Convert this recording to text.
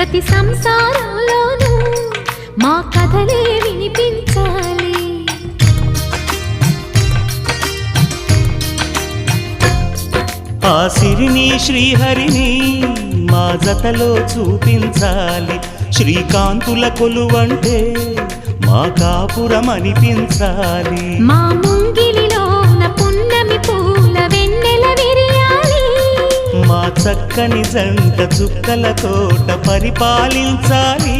ప్రతి సంసారంలోనూ మా కథలే వినిపించాలి. ఆ సిరిని శ్రీహరిని మా జతలో చూపించాలి. శ్రీకాంతుల కొలువంటే మా కాపురం అనిపించాలి. మా ముంగిలిలోన పున్నమి పూల వెన్నెల విరియాలి. మా చక్కని జంట చుక్కల తోట పరిపాలించాలి.